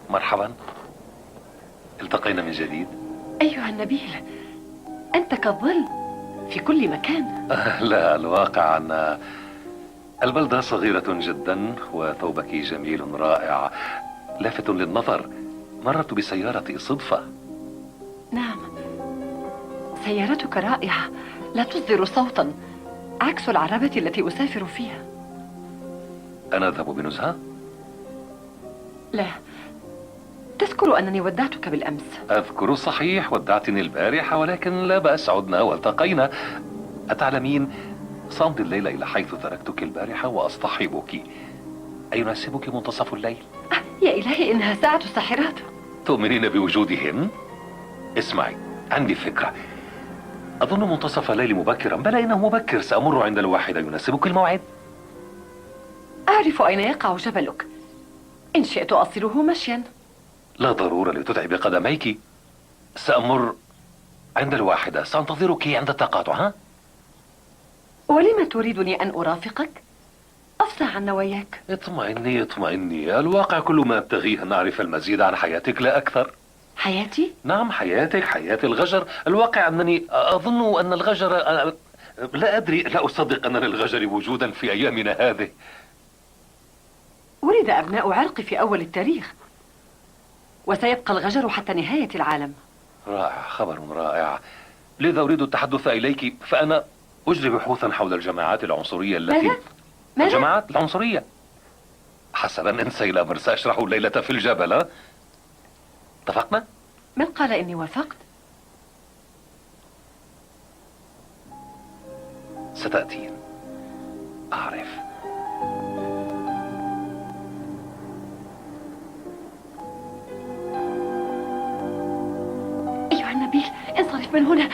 مرحبا، التقينا من جديد. أيها النبيل، أنت كالظل في كل مكان. لا، الواقع أن البلدة صغيرة جدا وثوبك جميل رائع لافت للنظر. مررت بسيارتي صدفة. نعم، سيارتك رائعة، لا تصدر صوتا، عكس العربة التي أسافر فيها. أنا أذهب بنزهة؟ لا، تذكر أنني ودعتك بالأمس. أذكر صحيح، ودعتني البارحة، ولكن لا بأس، عدنا والتقينا. أتعلمين، سأمضي الليلة إلى حيث تركتك البارحة وأصطحبك. أيناسبك منتصف الليل؟ يا إلهي، إنها ساعة الساحرات. تؤمنين بوجودهن؟ اسمعي، عندي فكرة. أظن منتصف الليل مبكرا. بلى إنه مبكر، سأمر عند الواحدة. يناسبك الموعد؟ أعرف أين يقع جبلك، إن شئت أصله مشيا. لا ضرورة لتتعب قدميك. سأمر عند الواحدة، سأنتظرك عند التقاطع. ها؟ ولم تريدني أن أرافقك؟ أفصح عن نواياك. اطمئني اطمئني، الواقع كل ما أبتغيه أن أعرف المزيد عن حياتك لا أكثر. حياتي؟ نعم، حياتك، حياة الغجر. الواقع أنني أظن أن الغجر، لا أدري، لا أصدق أن للغجر وجودا في أيامنا هذه. ولد أبناء عرق في أول التاريخ، وسيبقى الغجر حتى نهاية العالم. رائع، خبر رائع. لذا أريد التحدث إليك، فأنا أجري بحوثا حول الجماعات العنصرية التي... ماذا؟ الجماعات العنصرية. حسنا، انسى إلى أمر سأشرح الليلة في الجبل. ها؟ اتفقنا؟ من قال إني وافقت؟ ستأتين، أعرف. أيها النبيل، انصرف من هنا،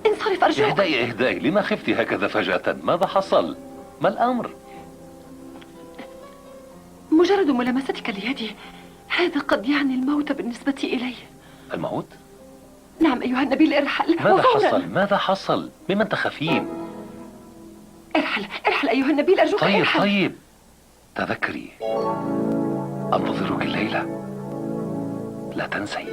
انصرف أرجوك. اهدئي اهدئي، لما خفت هكذا فجأة؟ ماذا حصل؟ ما الأمر؟ مجرد ملامستك ليدي، هذا قد يعني الموت بالنسبة إلي. الموت؟ نعم أيها النبيل، ارحل. ماذا وفورا. حصل؟ ماذا حصل؟ ممن تخافين؟ ارحل ارحل أيها النبيل، أرجوك. طيب ارحل. طيب، تذكري، أنتظرك الليلة، لا تنسي.